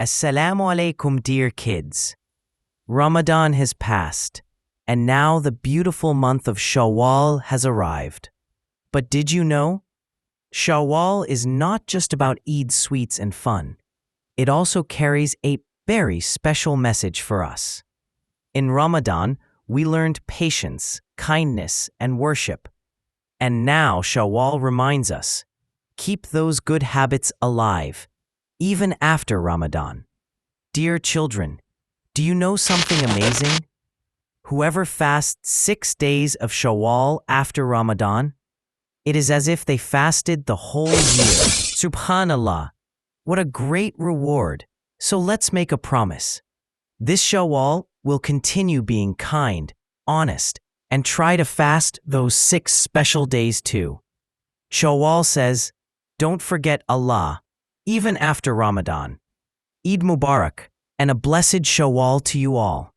Assalamu alaikum, dear kids. Ramadan has passed, and now the beautiful month of Shawwal has arrived. But did you know? Shawwal is not just about Eid sweets and fun. It also carries a very special message for us. In Ramadan, we learned patience, kindness, and worship. And now Shawwal reminds us, keep those good habits alive, even after Ramadan. Dear children, do you know something amazing? Whoever fasts 6 days of Shawwal after Ramadan, it is as if they fasted the whole year. Subhanallah, what a great reward. So let's make a promise. This Shawwal will continue being kind, honest, and try to fast those 6 special days too. Shawwal says, don't forget Allah, even after Ramadan. Eid Mubarak, and a blessed Shawwal to you all.